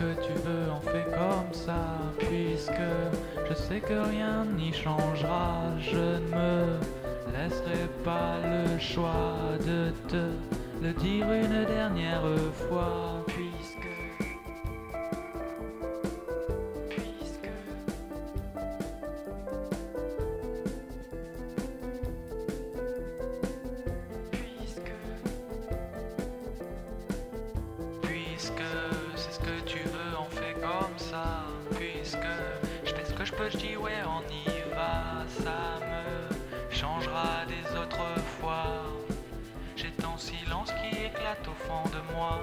que tu veux, on fait comme ça. Puisque je sais que rien n'y changera, je ne me laisserai pas le choix de te le dire une dernière fois. Puisque c'est ce que tu veux, on fait comme ça. Puisque je fais ce que je peux, je dis ouais, on y va. Ça me changera des autres fois. J'ai ton silence qui éclate au fond de moi.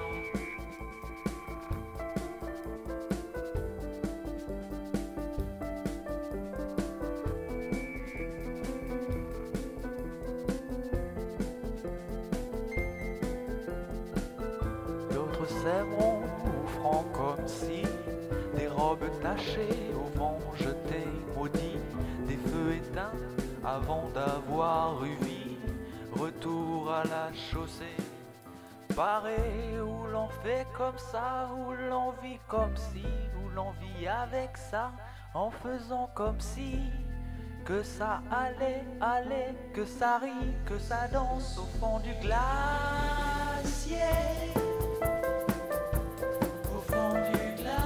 D'autres sèveront ou feront comme si des robes tachées au vent jetées maudits, des feux éteints avant d'avoir eu vie. Retour à la chaussée, paré où l'on fait comme ça, où l'on vit comme si, où l'on vit avec ça, en faisant comme si que ça allait, allait, que ça rit, que ça danse au fond du glacier. Au fond du glacier.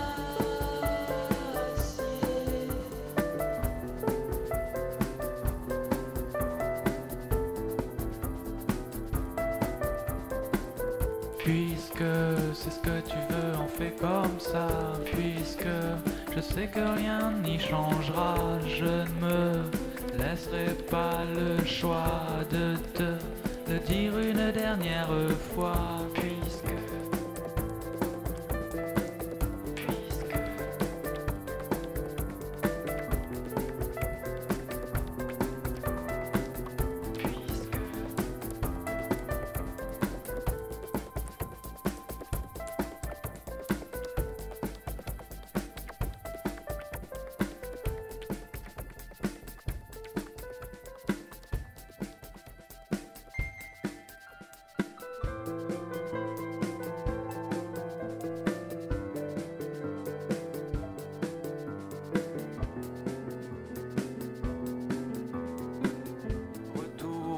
Puisque c'est ce que tu veux, on fait comme ça. Puisque je sais que rien n'y changera, je ne me laisserai pas le choix de te le dire une dernière fois.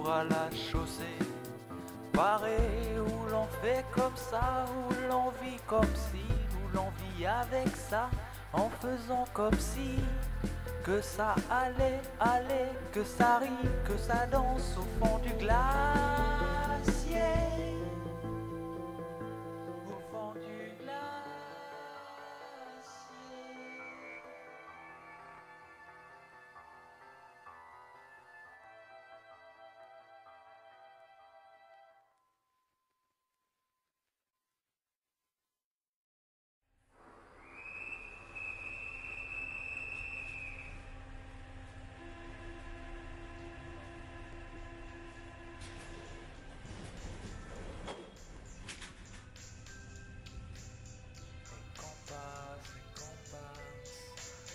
À la chaussée, paré où l'on fait comme ça, où l'on vit comme si, où l'on vit avec ça, en faisant comme si que ça allait, allait, que ça rit, que ça danse au fond du glacier. Au fond du glacier.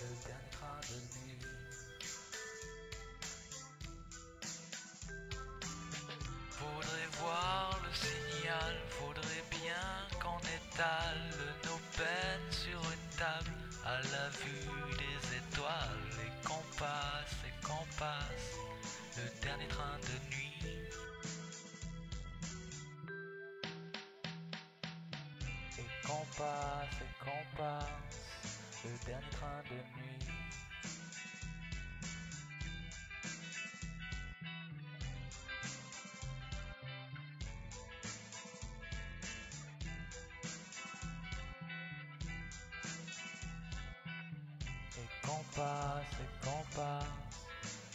Le dernier train de nuit. Faudrait voir le signal, faudrait bien qu'on étale nos peines sur une table à la vue des étoiles et qu'on passe le dernier train de nuit. Et qu'on passe le dernier train de nuit. Et qu'on passe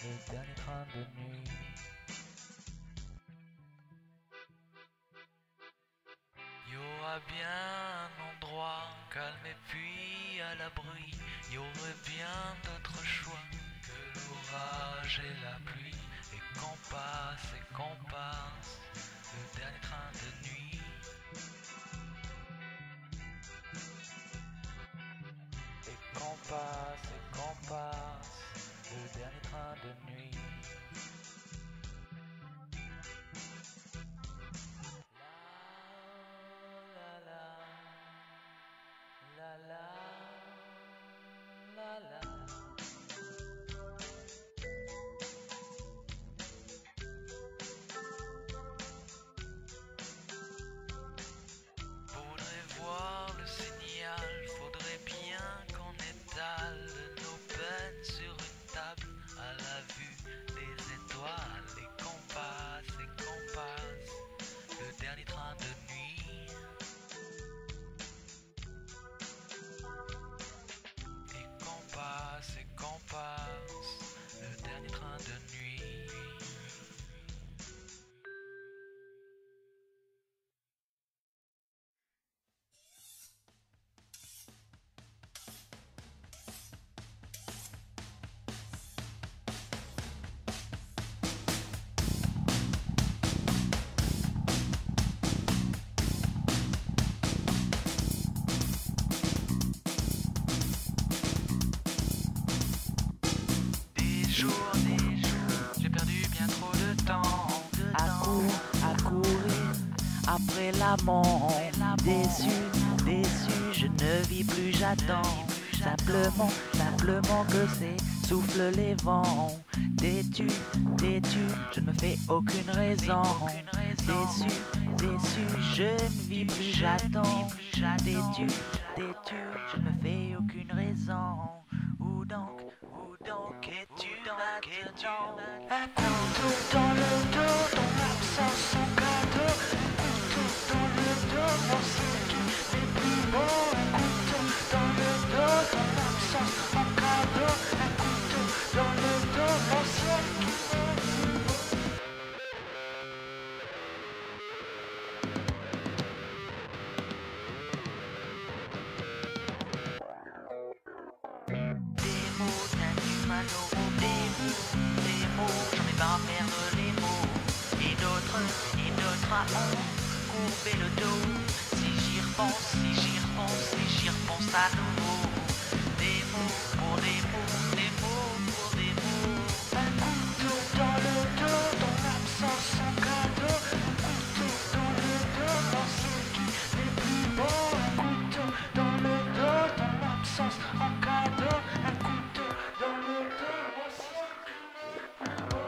le dernier train de nuit. Y aura bien un endroit calme et puis à l'abri. Y aurait bien d'autres choix que l'orage et la pluie. Et qu'on passe le dernier train de nuit. Et qu'on passe le dernier train de nuit. La la la la la. à courir après l'amant. Déçu, je ne vis plus, j'attends. Simplement que s'essoufflent les vents. Déçu, je ne me fais aucune raison. Déçu, je ne vis plus, j'attends. Déçu, je ne me fais aucune raison. Où donc es-tu maintenant? Un couteau dans le dos, ton absence en cadeau. Un couteau dans le dos, mon ciel qui n'est plus beau. Un couteau dans le dos, ton absence en cadeau. Un couteau dans le dos, mon ciel qui n'est plus beau. Des mots d'un humano, des mots, j'en ai pas à perdre les mots. Et d'autres à courber le dos. Si j'y repense à nouveau. Des mots pour des mots, des mots pour des mots. Un couteau dans le dos, ton absence en cadeau. Un couteau dans le dos, mon ciel qui n'est plus beau. Un couteau dans le dos, ton absence en cadeau. Un couteau dans le dos, mon ciel qui n'est plus beau.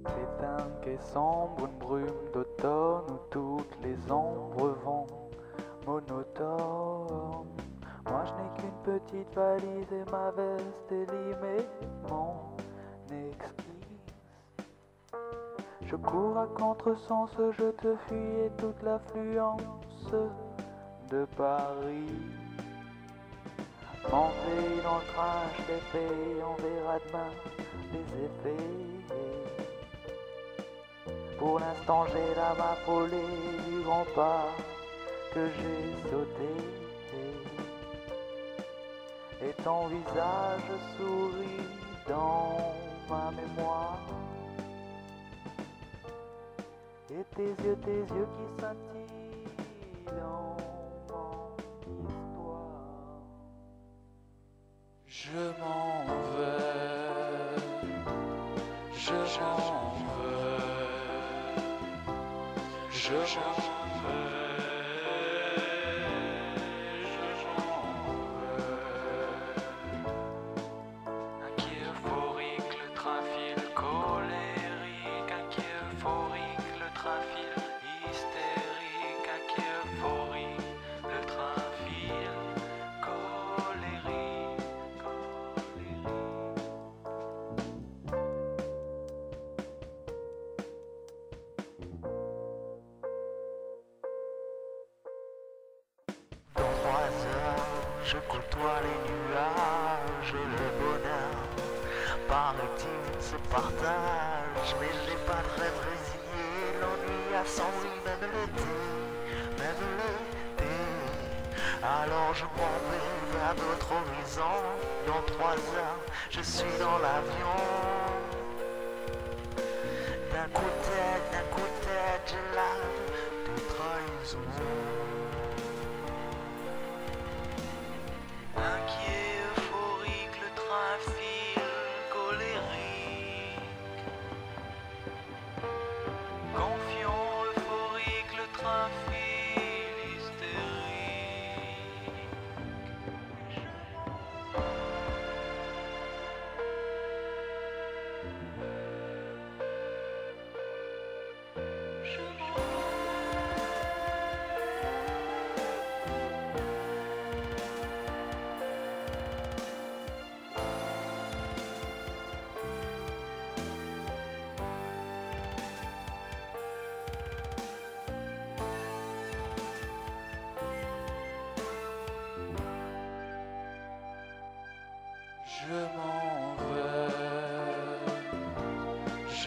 Éteinte et sombre, une brume d'automne où toutes les ombres vont monotones. Moi je n'ai qu'une petite valise et ma veste élimée, mon exquise. Je cours à contresens, je te fuis et toute l'affluence de Paris. Montez dans le train, je l'ai fait, on verra demain les effets. Pour l'instant j'ai l'âme affolée du grand pas que j'ai sauté. Et ton visage sourit dans ma mémoire. Et tes yeux qui scintillent dans mon histoire. Je m'en vais, je m'en vais, je m'en vais. Je côtoie les nuages, le bonheur, paraît-il, se partage, mais j'ai pas de rêve résigné, l'ennui a sans lui, même l'été. Alors je m'en vais vers d'autres horizons, dans 3 heures, je suis dans l'avion. D'un coup de tête, j'ai l'âme de trahison.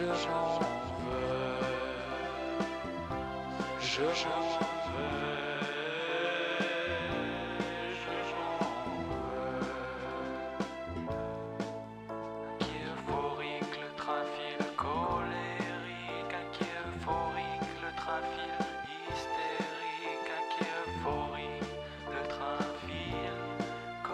je m'en vais, je m'en vais, je m'en vais. Inquiet euphorique, le train file colérique, inquiet euphorique, le train file hystérique, inquiet euphorique, le train file colérique.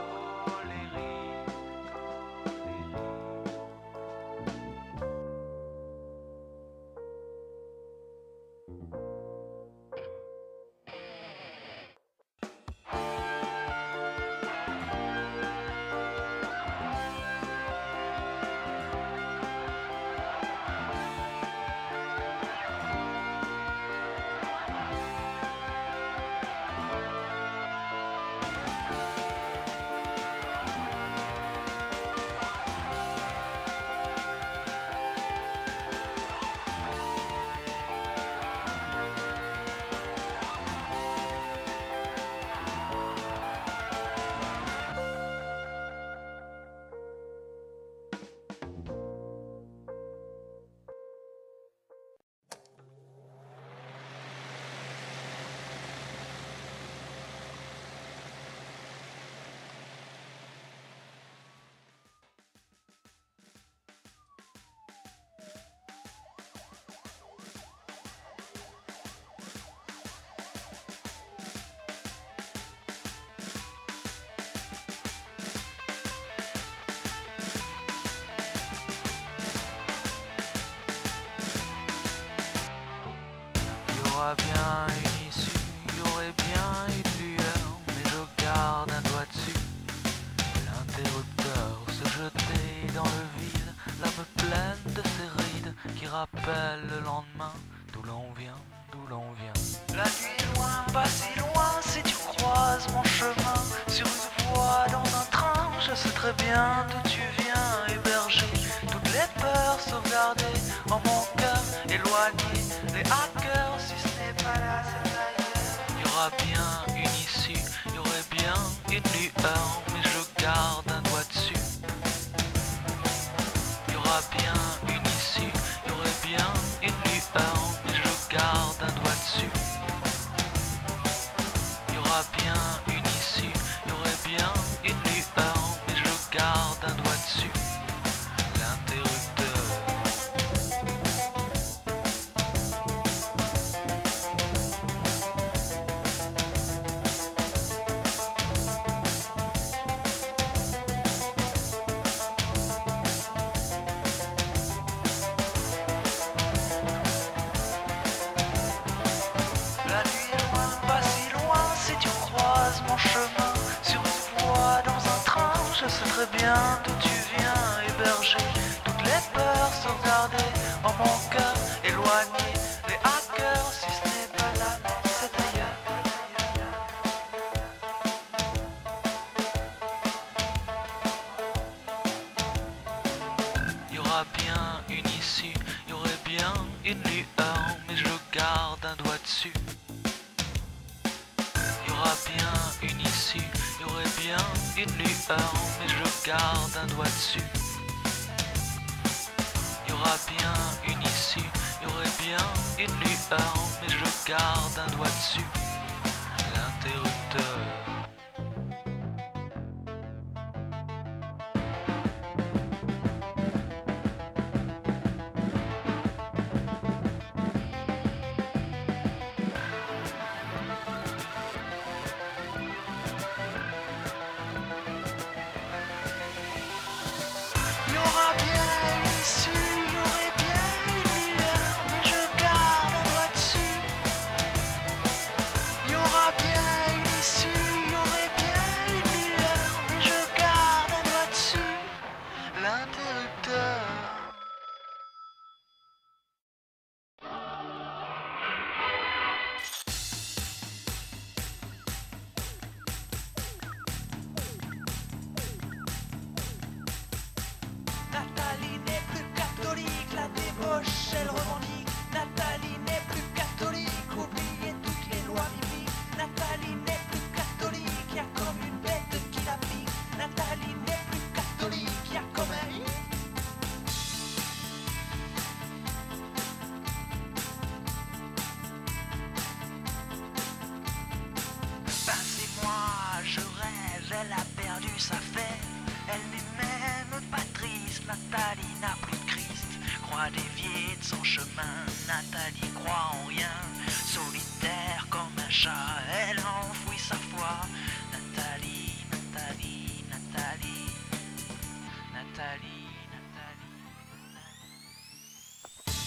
Il y aura bien une issue, il y aurait bien une lueur, mais je garde un doigt dessus. L'interrupteur se jeter dans le vide, l'âme pleine de ses rides qui rappellent le lendemain, d'où l'on vient, d'où l'on vient. La nuit est loin, pas si loin, si tu croises mon chemin sur une voie dans un train, je sais très bien d'où tu viens, héberger toutes les peurs sauvegardées en mon cœur, éloigner les hackers, si ce n'est pas là, c'est ailleurs. Il y aura bien une issue, il y aurait bien une lueur, mais je garde un doigt dessus. Il y aura bien une issue, il y aurait bien une lueur, mais je garde un doigt dessus. Il y aura bien une issue, il y aurait bien une lueur, mais je garde un doigt dessus. L'interrupteur. La nuit est loin, pas si loin, si tu croises mon chemin sur une voie dans un train, je sais très bien d'où tu viens, héberger toutes les peurs sauvegardées en mon cœur, éloigner les hackers, si ce n'est pas là, c'est ailleurs. Il y aura bien une issue, il y aurait bien une lueur, mais je garde un doigt dessus. Il y aura bien une issue, il y aurait bien une lueur, mais je garde un doigt dessus. Il y aura bien une issue, il y aurait bien une lueur, mais je garde un doigt dessus. L'interrupteur. Il y aura bien une issue, il y aurait bien une lueur, mais je garde un doigt dessus. Il y aura bien une issue, ça fait. Elle n'est même pas triste, Nathalie n'a plus de Christ. Croit dévier de son chemin, Nathalie croit en rien. Solitaire comme un chat, elle enfouit sa foi. Nathalie, Nathalie, Nathalie, Nathalie, Nathalie.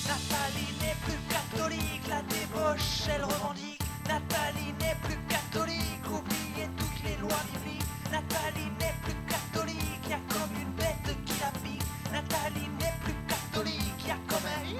Nathalie n'est plus catholique, la débauche elle revendique. Nathalie n'est plus catholique, oubliez toutes les lois bibliques. Nathalie n'est plus catholique, y'a comme une bête qui la pique. Nathalie n'est plus catholique, y'a comme un hic.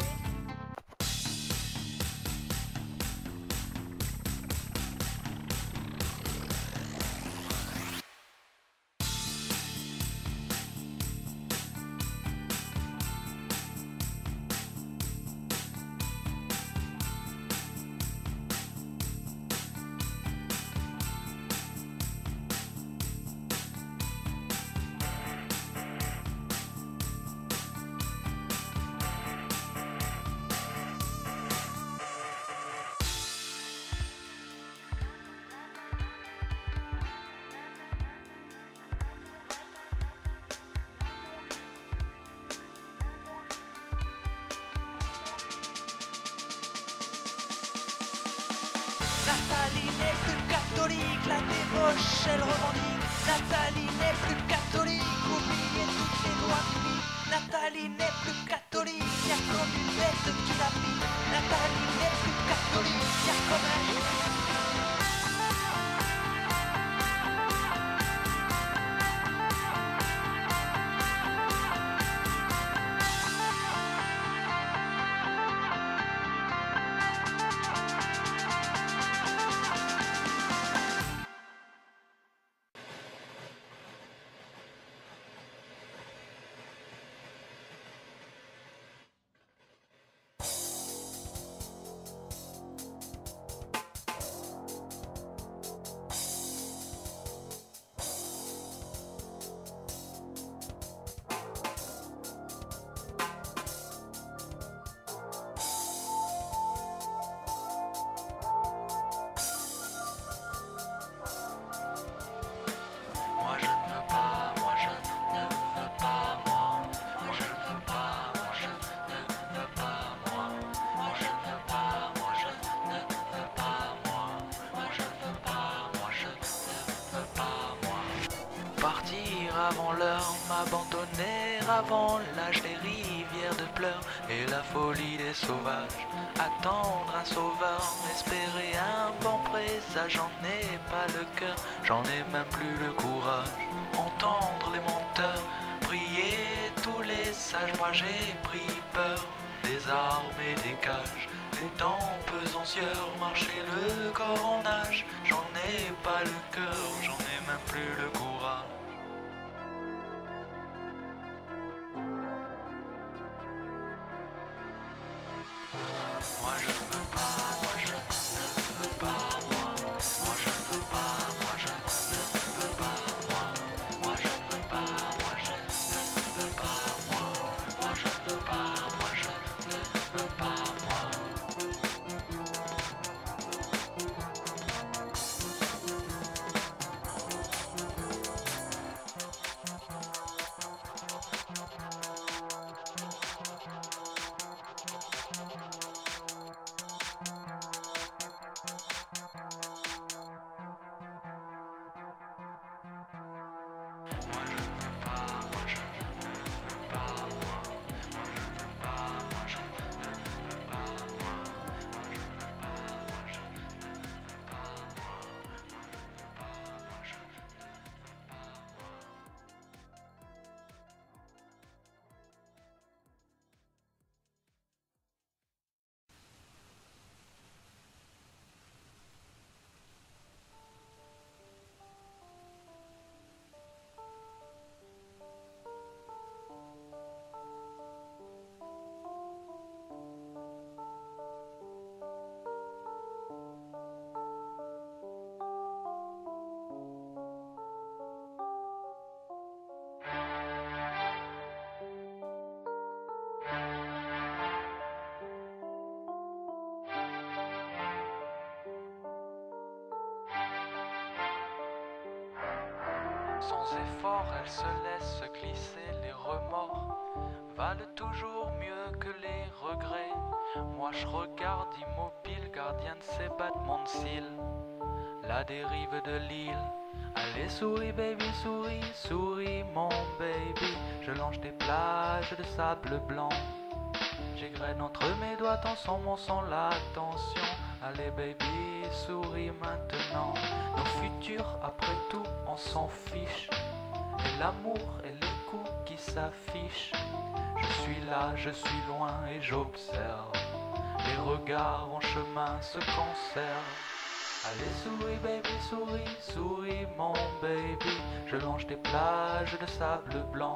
Nathalie n'est plus catholique, la débauche elle revendique. Nathalie n'est plus catholique, oubliez toutes les lois bibliques. Nathalie n'est plus catholique, y'a comme une bête qui la pique. Nathalie n'est plus catholique, y'a comme un hic. Partir avant l'heure, m'abandonner avant l'âge des rivières de pleurs et la folie des sauvages. Attendre un sauveur, espérer un bon présage, j'en ai pas le cœur, j'en ai même plus le courage. Entendre les menteurs, prier tous les sages, moi j'ai pris peur des armes et des cages. Les tempes ansieurs, marcher le corps en nage, j'en ai pas le cœur, j'en ai même plus le courage. Moi je veux pas, moi je ne veux pas, moi je veux pas, moi je ne veux pas, moi je veux pas, moi je ne veux pas, moi je veux pas, moi je ne veux pas, moi. Sans effort, elle se laisse glisser les remords. Valent toujours mieux que les regrets. Moi je regarde immobile, gardien de ses battements de cils. La dérive de l'île. Allez souris baby, souris, souris mon baby. Je longe des plages de sable blanc. J'égrène entre mes doigts ensemble sans l'attention. Allez baby, souris maintenant. Nos futurs, après tout, on s'en fiche. Et l'amour et les coups qui s'affichent. Je suis là, je suis loin et j'observe. Les regards en chemin se conservent. Allez souris baby, souris, souris mon baby. Je longe des plages de sable blanc.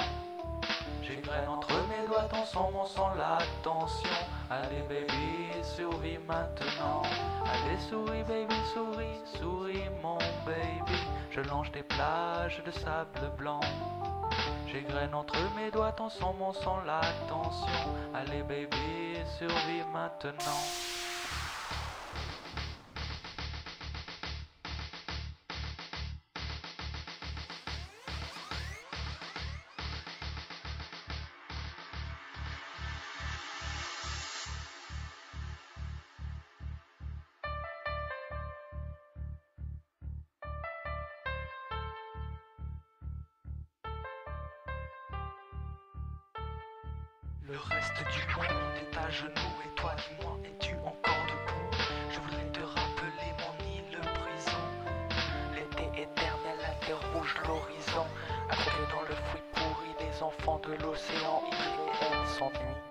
J'égrène entre mes doigts ensemble sans l'attention. Allez baby, souris maintenant. Allez souris baby, souris, souris mon baby. Je longe des plages de sable blanc. J'égrène entre mes doigts ensemble sans l'attention. Allez baby, souris maintenant. Le reste du monde est à genoux et toi dis-moi, es-tu encore debout? Je voudrais te rappeler mon île prison. L'été éternel interroge l'horizon. À côté dans le fruit pourri, les enfants de l'océan, il et elle s'ennuient.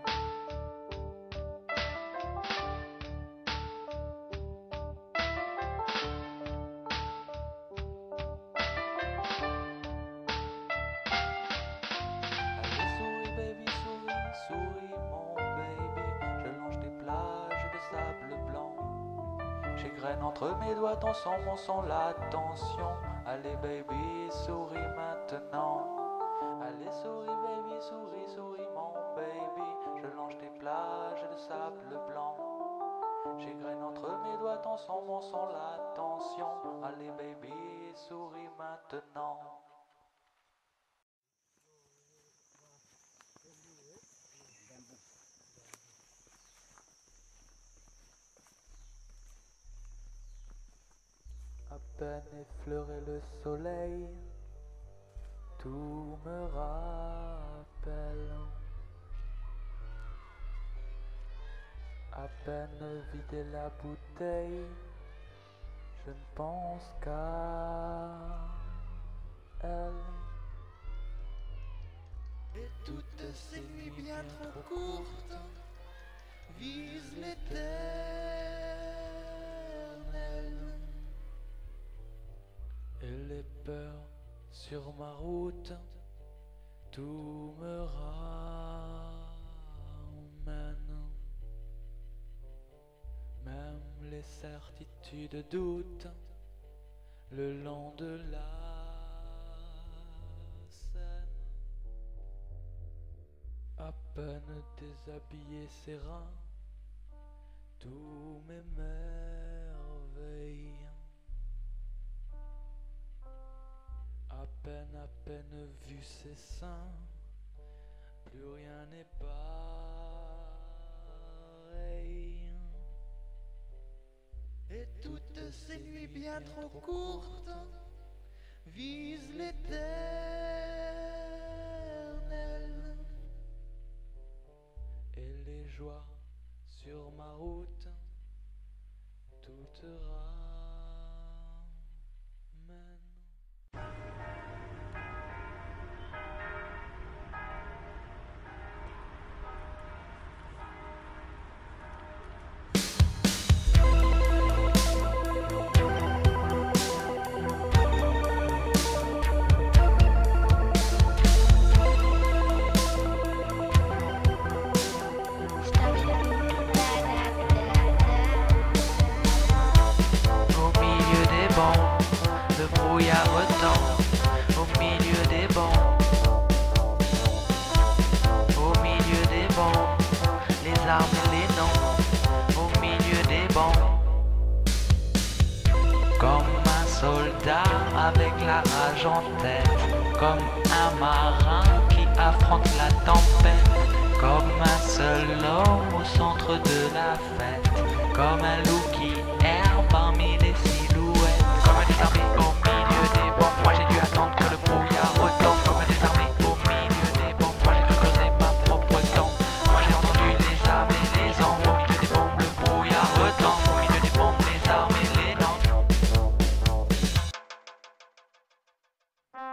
Souris mon baby, je longe des plages de sable blanc. J'égrène entre mes doigts ensemble sans l'attention. Allez baby, souris maintenant. Allez souris baby, souris, souris mon baby. Je longe des plages de sable blanc. J'égrène entre mes doigts ensemble sans l'attention. Allez baby, souris maintenant. À peine effleuré le soleil, tout me rappelle. À peine vidé la bouteille, je ne pense qu'à elle. Et toutes ces nuits bien trop courtes visent l'éternel. Et les peurs sur ma route, tout me ramène. Même les certitudes doutent le long de la Seine. À peine déshabillé ses reins, tout m'émerveille. À peine vu ses seins, plus rien n'est pareil. Et toutes ces nuits bien trop courtes visent l'éternel. Et les joies sur ma route, toutes ramènent. Le brouillard retombe au milieu des bombes. Au milieu des bombes, les armes et les noms. Au milieu des bombes, comme un soldat avec l'éclairage en tête, comme un marin qui affronte la tempête, comme un seul homme au centre de la fête, comme un loup qui erre parmi les silhouettes, comme un désarmé au milieu des bombes. Moi j'ai dû attendre que le brouillard retombe, comme un désarmé au milieu des bombes. Moi j'ai cru causer ma propre tombe. Moi j'ai entendu les armes et les ombres, au milieu des bombes le brouillard retombe, au milieu des bombes les armes et les noms.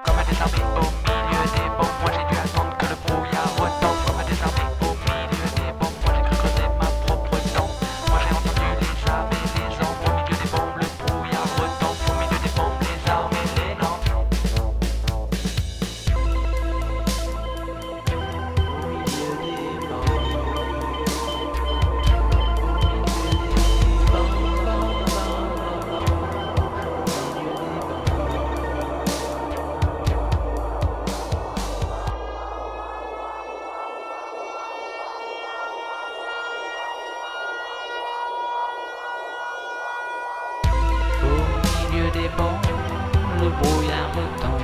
Comme un désarmé au milieu des bombes, moi j'ai dû attendre que le brouillard retombe, comme un désarmé au milieu des bombes. Moi j'ai cru causer ma propre tombe. Moi j'ai entendu les armes et les ombres, au milieu des bombes le brouillard retombe, au milieu des bombes les armes et les noms. Au milieu des bombes, le brouillard retombe.